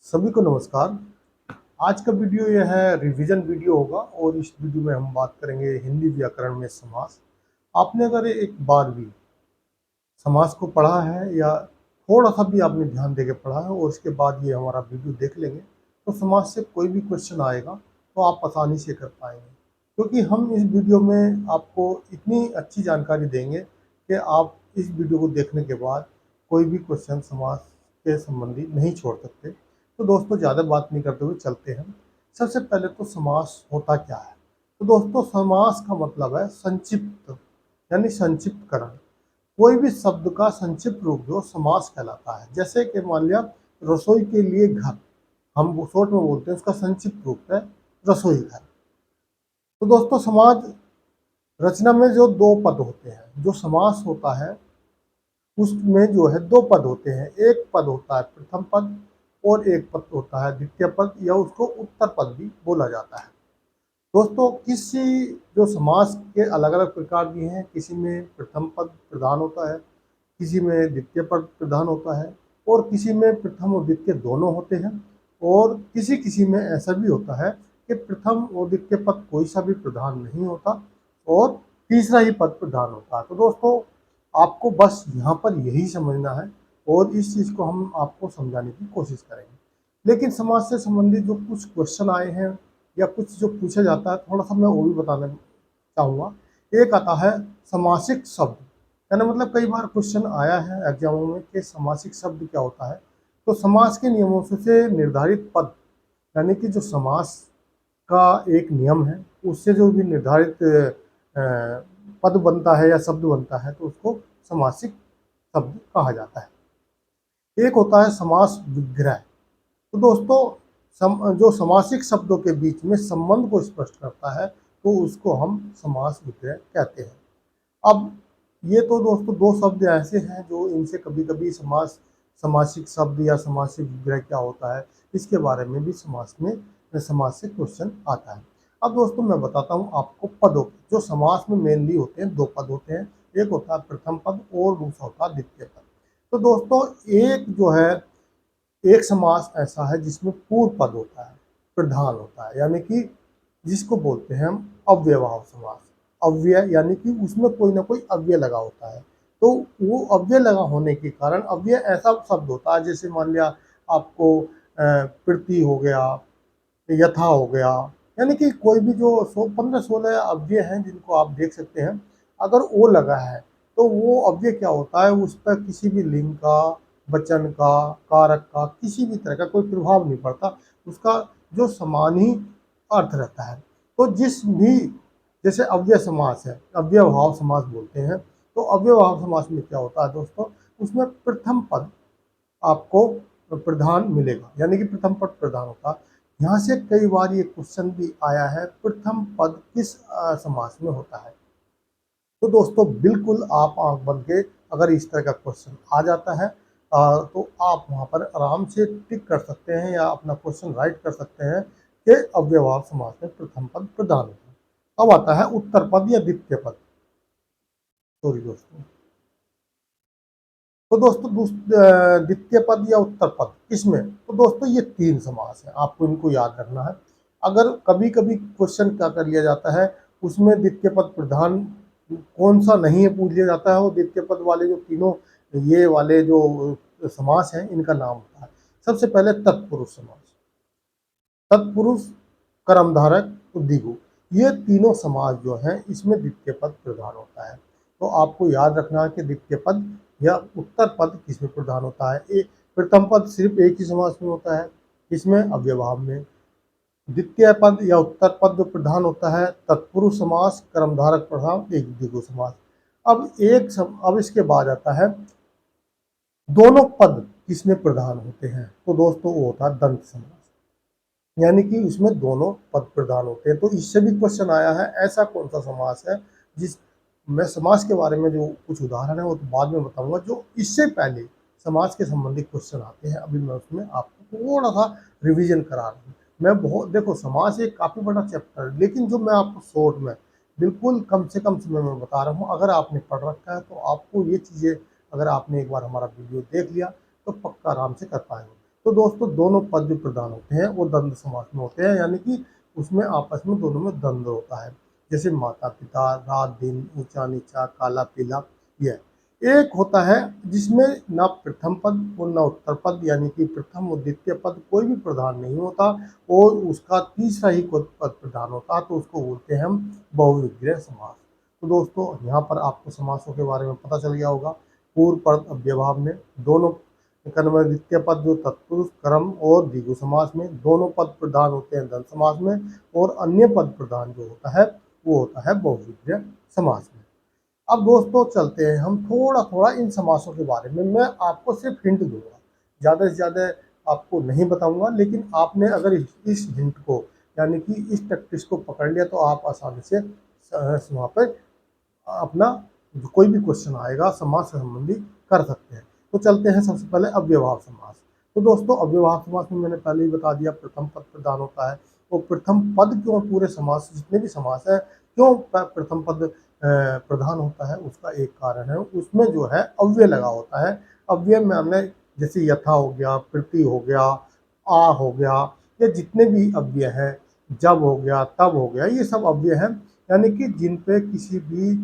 सभी को नमस्कार। आज का वीडियो यह है रिवीजन वीडियो होगा और इस वीडियो में हम बात करेंगे हिंदी व्याकरण में समास। आपने अगर एक बार भी समास को पढ़ा है या थोड़ा सा भी आपने ध्यान देके पढ़ा है और उसके बाद ये हमारा वीडियो देख लेंगे तो समास से कोई भी क्वेश्चन आएगा तो आप आसानी से कर पाएंगे, क्योंकि हम इस वीडियो में आपको इतनी अच्छी जानकारी देंगे कि आप इस वीडियो को देखने के बाद कोई भी क्वेश्चन समास के संबंधी नहीं छोड़ सकते। तो दोस्तों ज़्यादा बात नहीं करते हुए चलते हैं। सबसे पहले तो समास होता क्या है? तो दोस्तों समास का मतलब है संक्षिप्त, यानी संक्षिप्तकरण। कोई भी शब्द का संक्षिप्त रूप जो समास कहलाता है। जैसे कि मान लिया रसोई के लिए घर, हम वो शॉर्ट में बोलते हैं, उसका संक्षिप्त रूप है रसोई घर। तो दोस्तों समाज रचना में जो दो पद होते हैं, जो समास होता है उसमें जो है दो पद होते हैं। एक पद होता है प्रथम पद और एक पद होता है द्वितीय पद, या उसको उत्तर पद भी बोला जाता है। दोस्तों किसी जो समास के अलग अलग प्रकार भी हैं, किसी में प्रथम पद प्रधान होता है, किसी में द्वितीय पद प्रधान होता है, और किसी में प्रथम और द्वितीय दोनों होते हैं, और किसी किसी में ऐसा भी होता है कि प्रथम और द्वितीय पद कोई सा भी प्रधान नहीं होता और तीसरा ही पद प्रधान होता है। तो दोस्तों आपको बस यहाँ पर यही समझना है और इस चीज़ को हम आपको समझाने की कोशिश करेंगे। लेकिन समाज से संबंधित जो कुछ क्वेश्चन आए हैं या कुछ जो पूछा जाता है, थोड़ा सा मैं वो भी बताना चाहूँगा। एक आता है समासिक शब्द, यानी मतलब कई बार क्वेश्चन आया है एग्जामों में कि समासिक शब्द क्या होता है। तो समास के नियमों से निर्धारित पद, यानी कि जो समास का एक नियम है उससे जो भी निर्धारित पद बनता है या शब्द बनता है तो उसको समासिक शब्द कहा जाता है। एक होता है समास विग्रह। तो दोस्तों जो समासिक शब्दों के बीच में संबंध को स्पष्ट करता है तो उसको हम समास विग्रह कहते हैं। अब ये तो दोस्तों दो शब्द ऐसे हैं जो इनसे कभी कभी समासिक शब्द या समासिक विग्रह क्या होता है इसके बारे में भी समास में समास से क्वेश्चन आता है। अब दोस्तों मैं बताता हूँ आपको पदों के, जो समास में मेनली होते हैं दो पद होते हैं। एक होता है प्रथम पद और दूसरा होता है द्वितीय पद। तो दोस्तों एक जो है एक समास ऐसा है जिसमें पूर्व पद होता है, प्रधान होता है, यानी कि जिसको बोलते हैं हम अव्ययभाव समास। अव्यय यानी कि उसमें कोई ना कोई अव्यय लगा होता है। तो वो अव्यय लगा होने के कारण अव्यय ऐसा शब्द होता है, जैसे मान लिया आपको प्रति हो गया, यथा हो गया, यानी कि कोई भी जो 15-16 अव्यय हैं जिनको आप देख सकते हैं, अगर वो लगा है तो वो अव्यय क्या होता है, उस पर किसी भी लिंग का, वचन का, कारक का किसी भी तरह का कोई प्रभाव नहीं पड़ता, उसका जो समान ही अर्थ रहता है। तो जिस भी जैसे अव्यय समास है, अव्ययभाव समास बोलते हैं। तो अव्ययभाव समास में क्या होता है दोस्तों, उसमें प्रथम पद आपको प्रधान मिलेगा, यानी कि प्रथम पद प्रधान होता है। यहाँ से कई बार ये क्वेश्चन भी आया है प्रथम पद किस समास में होता है। तो दोस्तों बिल्कुल आप आंख बंद के अगर इस तरह का क्वेश्चन आ जाता है तो आप वहाँ पर आराम से टिक कर सकते हैं या अपना क्वेश्चन राइट कर सकते हैं कि अव्ययभाव समास में प्रथम पद प्रधान होता है। अब आता है उत्तर पद या द्वितीय पद। सॉरी दोस्तों। तो दोस्तों द्वितीय पद या उत्तर पद किसमें, तो दोस्तों ये तीन समास है, आपको इनको याद रखना है। अगर कभी कभी क्वेश्चन क्या कर लिया जाता है, उसमें द्वितीय पद प्रधान कौन सा नहीं है पूछ लिया जाता है, और द्वितीय पद वाले जो तीनों ये वाले जो समास हैं इनका नाम होता है। सबसे पहले तत्पुरुष समास, तत्पुरुष, कर्मधारय, उद्दीगु, ये तीनों समास जो हैं इसमें द्वितीय पद प्रधान होता है। तो आपको याद रखना है कि द्वितीय पद या उत्तर पद किसमें प्रधान होता है। एक प्रथम पद सिर्फ एक ही समास में होता है, इसमें अव्ययभाव में। द्वितीय पद या उत्तर पद जो प्रधान होता है तत्पुरुष समास, कर्मधारक प्रधान, एक द्विगु समास। अब इसके बाद आता है दोनों पद किसमें प्रधान होते हैं, तो दोस्तों वो होता है दंत समास, यानी कि उसमें दोनों पद प्रधान होते हैं। तो इससे भी क्वेश्चन आया है ऐसा कौन सा समास है जिस, मैं समास के बारे में जो कुछ उदाहरण है वो तो बाद में बताऊंगा, जो इससे पहले समास के संबंधित क्वेश्चन आते हैं अभी मैं उसमें आपको थोड़ा सा रिवीजन करा रहा हूँ। मैं बहुत देखो समास एक काफ़ी बड़ा चैप्टर है, लेकिन जो मैं आपको शॉर्ट में बिल्कुल कम से कम समय में बता रहा हूँ। अगर आपने पढ़ रखा है तो आपको ये चीज़ें, अगर आपने एक बार हमारा वीडियो देख लिया तो पक्का आराम से कर पाएंगे। तो दोस्तों दोनों पद जो प्रधान होते हैं वो द्वंद्व समास में होते हैं, यानी कि उसमें आपस में दोनों में द्वंद्व होता है। जैसे माता पिता, रात दिन, ऊंचा नीचा, काला पीला। यह एक होता है जिसमें ना प्रथम पद और ना उत्तर पद, यानी कि प्रथम और द्वितीय पद कोई भी प्रधान नहीं होता और उसका तीसरा ही कोई पद प्रधान होता, तो उसको बोलते हैं हम बहुविग्रह समास। तो दोस्तों यहाँ पर आपको समासों के बारे में पता चल गया होगा। पूर्व पद अव्ययभाव में दोनों कर्म में द्वितीय पद जो तत्पुरुष कर्म और द्विगु समास में दोनों पद प्रधान होते हैं द्वंद्व समास में, और अन्य पद प्रधान जो होता है वो होता है बहुविग्रह समास में। अब दोस्तों चलते हैं हम थोड़ा थोड़ा इन समासों के बारे में। मैं आपको सिर्फ हिंट दूंगा, ज़्यादा से ज़्यादा आपको नहीं बताऊंगा, लेकिन आपने अगर इस हिंट को यानी कि इस प्रैक्टिस को पकड़ लिया तो आप आसानी से वहाँ पर अपना जो कोई भी क्वेश्चन आएगा समास से संबंधित कर सकते हैं। तो चलते हैं सबसे पहले अव्ययभाव समास। तो दोस्तों अव्ययभाव समास में मैंने पहले ही बता दिया प्रथम पद प्रधान होता है। तो प्रथम पद क्यों पूरे समास जितने भी समास है क्यों प्रथम पद प्रधान होता है, उसका एक कारण है उसमें जो है अव्यय लगा होता है। अव्यय में हमने जैसे यथा हो गया, प्रति हो गया, आ हो गया, या जितने भी अव्यय हैं, जब हो गया, तब हो गया, ये सब अव्यय हैं, यानी कि जिन पे किसी भी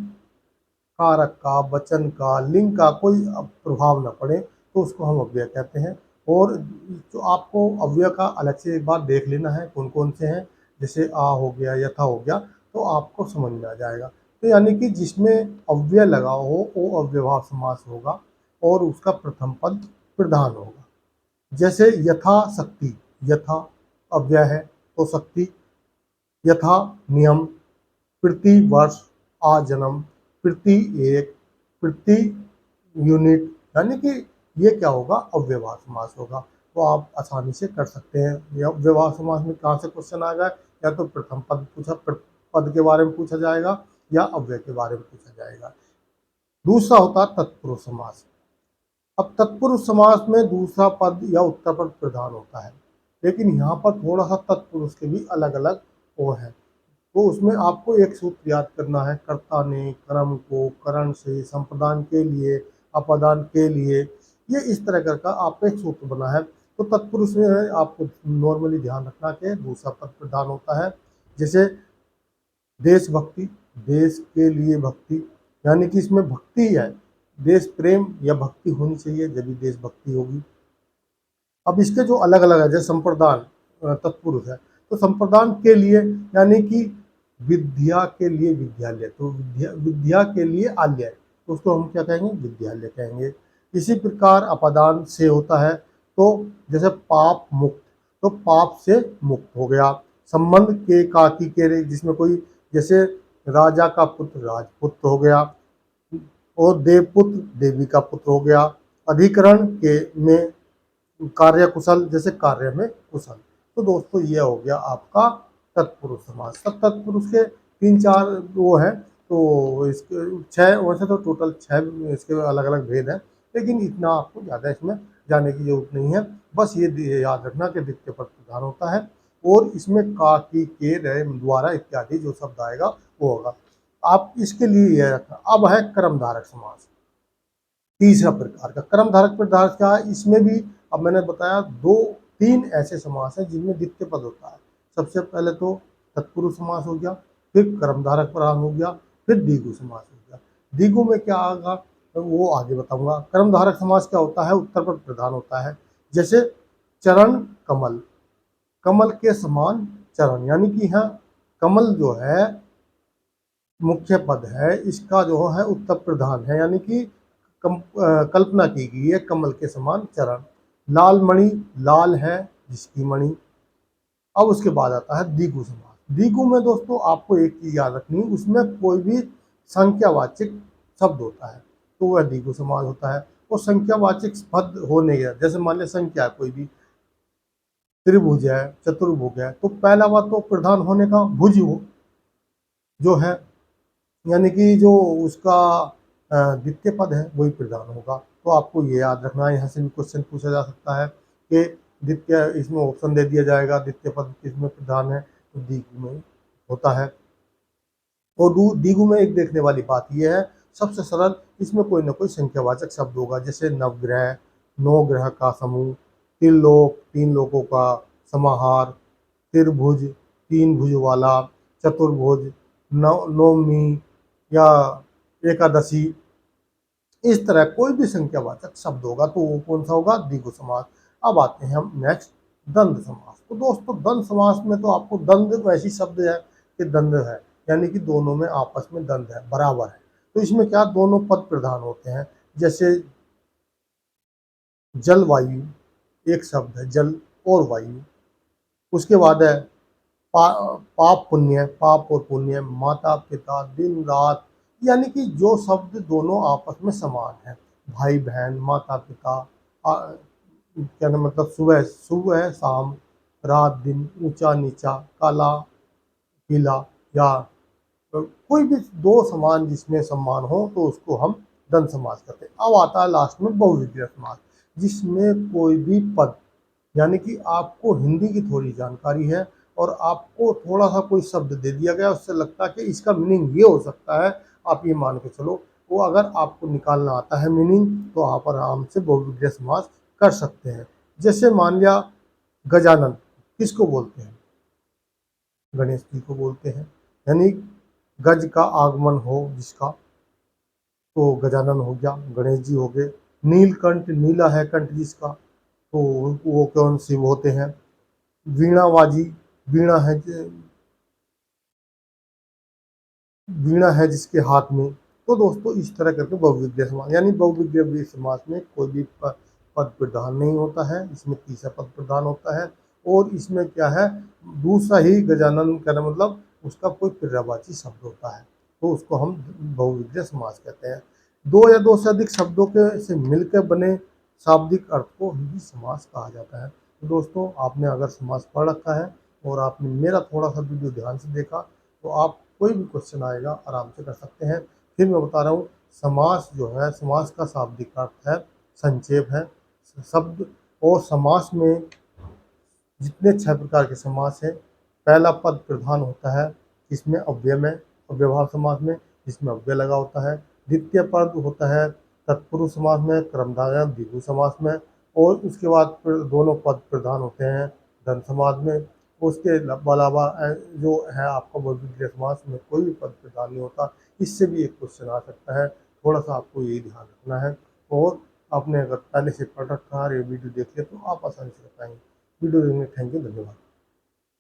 कारक का, वचन का, लिंग का कोई प्रभाव न पड़े तो उसको हम अव्यय कहते हैं। और जो आपको अव्यय का अलग से एक बार देख लेना है कौन कौन से हैं, जैसे आ हो गया, यथा हो गया, तो आपको समझ में आ जाएगा। तो यानी कि जिसमें अव्यय लगा हो वो अव्ययभाव समास होगा और उसका प्रथम पद प्रधान होगा। जैसे यथा शक्ति, यथा अव्यय है तो शक्ति, यथा नियम, प्रति वर्ष, आ जन्म, प्रति एक, प्रति यूनिट, यानी कि ये क्या होगा अव्ययभाव समास होगा। तो आप आसानी से कर सकते हैं। यह अव्ययभाव समास में कहाँ से क्वेश्चन आएगा, या तो प्रथम पद के बारे में पूछा जाएगा या अव्यय के बारे में पूछा जाएगा। दूसरा होता है तत्पुरुष समास। अब तत्पुरुष समास में दूसरा पद या उत्तर पद प्रधान होता है, लेकिन यहाँ पर थोड़ा सा तत्पुरुष के भी अलग अलग वो है। तो उसमें आपको एक सूत्र याद करना है, कर्ता ने कर्म को करण से संप्रदान के लिए अपादान के लिए, ये इस तरह का आपका एक सूत्र बना है। तो तत्पुरुष में है आपको नॉर्मली ध्यान रखना कि दूसरा पद प्रधान होता है। जैसे देशभक्ति, देश के लिए भक्ति, यानी कि इसमें भक्ति है, देश प्रेम या भक्ति होनी चाहिए जब भी देशभक्ति होगी। अब इसके जो अलग अलग है, जैसे संप्रदान तत्पुरुष है, तो संप्रदान के लिए यानी कि विद्या के लिए विद्यालय, तो विद्या के लिए आलय, तो उसको हम क्या कहेंगे विद्यालय कहेंगे। इसी प्रकार अपादान से होता है, तो जैसे पाप मुक्त, तो पाप से मुक्त हो गया। संबंध के काकी के जिसमें कोई जैसे राजा का पुत्र राजपुत्र हो गया और देवपुत्र देवी का पुत्र हो गया। अधिकरण के में कार्य कुशल, जैसे कार्य में कुशल। तो दोस्तों ये हो गया आपका तत्पुरुष समास। सब तत्पुरुष के तीन चार वो है, तो इसके छः, वैसे तो टोटल छः इसके अलग अलग भेद हैं, लेकिन इतना आपको ज़्यादा इसमें जाने की जरूरत नहीं है। बस ये याद रखना कि द्वितीय पद प्रधान होता है और इसमें का, की, के, रे, द्वारा इत्यादि जो शब्द आएगा वो होगा। आप इसके लिए यह रखना। अब है कर्मधारक समास, तीसरा प्रकार का। कर्मधारक प्रधान क्या है, इसमें भी अब मैंने बताया तीन ऐसे समास हैं जिनमें द्वितीय पद होता है। सबसे पहले तो तत्पुरुष समास हो गया, फिर कर्मधारक प्रधान हो गया, फिर द्विगु समास हो गया। द्विगु में क्या आएगा तो वो आगे बताऊंगा। कर्मधारक समास क्या होता है, उत्तर पद प्रधान होता है। जैसे चरण कमल, कमल के समान चरण, यानी कि यहाँ कमल जो है मुख्य पद है, इसका जो है उत्तर प्रधान है, यानी कि कल्पना की गई है कमल के समान चरण। लाल मणि, लाल है जिसकी मणि। अब उसके बाद आता है द्विगु समास। द्विगु में दोस्तों आपको एक चीज याद रखनी है, उसमें कोई भी संख्यावाचक शब्द होता है तो वह द्विगु समास होता है। और संख्यावाचक पद होने के, जैसे मान लिया संख्या है कोई भी, त्रिभुज है, चतुर्भुज है, तो पहला बात तो प्रधान होने का भुज जो है, यानी कि जो उसका द्वितीय पद है वही प्रधान होगा। तो आपको ये याद रखना है। यहाँ से भी क्वेश्चन पूछा जा सकता है कि द्वितीय, इसमें ऑप्शन दे दिया जाएगा द्वितीय पद किसमें प्रधान है, तो द्विगु में होता है। और द्विगु में एक देखने वाली बात यह है, सबसे सरल, इसमें कोई ना कोई संख्यावाचक शब्द होगा, जैसे नवग्रह, नौ ग्रह का समूह, त्रिलोक तीन लोकों का समाहार, त्रिभुज तीन भुज वाला, चतुर्भुज, नवमी या एकादशी, इस तरह कोई भी संख्यावाचक शब्द होगा तो वो कौन सा होगा, द्विगु समास। अब आते हैं हम नेक्स्ट द्वंद्व समास। तो दोस्तों द्वंद्व समास में तो आपको द्वंद्व वैसी शब्द है कि द्वंद्व है, यानी कि दोनों में आपस में द्वंद्व है, बराबर है। तो इसमें क्या, दोनों पद प्रधान होते हैं। जैसे जलवायु एक शब्द है, जल और वायु। उसके बाद है पाप पुण्य, पाप और पुण्य, माता पिता, दिन रात, यानी कि जो शब्द दोनों आपस में समान है। भाई बहन, माता पिता, क्या नाम, मतलब सुबह सुबह शाम, रात दिन, ऊंचा नीचा, काला पीला, या कोई भी दो समान जिसमें सम्मान हो तो उसको हम द्वंद्व समास कहते हैं। अब आता है लास्ट में बहुविग्रह समास, जिसमें कोई भी पद, यानी कि आपको हिंदी की थोड़ी जानकारी है और आपको थोड़ा सा कोई शब्द दे दिया गया, उससे लगता है कि इसका मीनिंग ये हो सकता है, आप ये मान के चलो, वो अगर आपको निकालना आता है मीनिंग तो आप आराम से बहुविग्रह समास कर सकते हैं। जैसे मान लिया गजानन किसको बोलते हैं, गणेश जी को बोलते हैं, यानी गज का आगमन हो जिसका, तो गजानन हो गया, गणेश जी हो गए। नीलकंठ, नीला है कंठ जिसका, तो वो कौन शिव होते हैं। वीणावाजी, वीणा है, वीणा है जिसके हाथ में। तो दोस्तों इस तरह करके बहुविग्रह समास, यानी बहुविग्रह समास में कोई भी पद प्रधान नहीं होता है, इसमें तीसरा पद प्रधान होता है। और इसमें क्या है, दूसरा ही गजानन का मतलब उसका कोई पर्यायवाची शब्द होता है, तो उसको हम बहुविग्रह समास कहते हैं। दो या दो से अधिक शब्दों के से मिलकर बने शाब्दिक अर्थ को ही समास कहा जाता है। तो दोस्तों आपने अगर समास पढ़ रखा है और आपने मेरा थोड़ा सा वीडियो ध्यान से देखा, तो आप कोई भी क्वेश्चन आएगा आराम से कर सकते हैं। फिर मैं बता रहा हूँ, समास जो है, समास का शाब्दिक अर्थ है, संक्षेप है शब्द। और समास में जितने 6 प्रकार के समास हैं, पहला पद प्रधान होता है, इसमें अव्यय में, अव्ययभाव समास में इसमें अव्यय लगा होता है। द्वितीय पद होता है तत्पुरुष समास में, कर्मधारय द्विगु समास में। और उसके बाद फिर दोनों पद प्रधान होते हैं द्वंद्व समास में। उसके अलावा जो है आपका बहुविग्रह समास में कोई भी पद प्रधान नहीं होता। इससे भी एक क्वेश्चन आ सकता है, थोड़ा सा आपको यही ध्यान रखना है। और आपने अगर पहले से पढ़ रखा है, ये वीडियो देख लिया, तो आप आसानी से कर पाएंगे। वीडियो देखने, थैंक यू, धन्यवाद।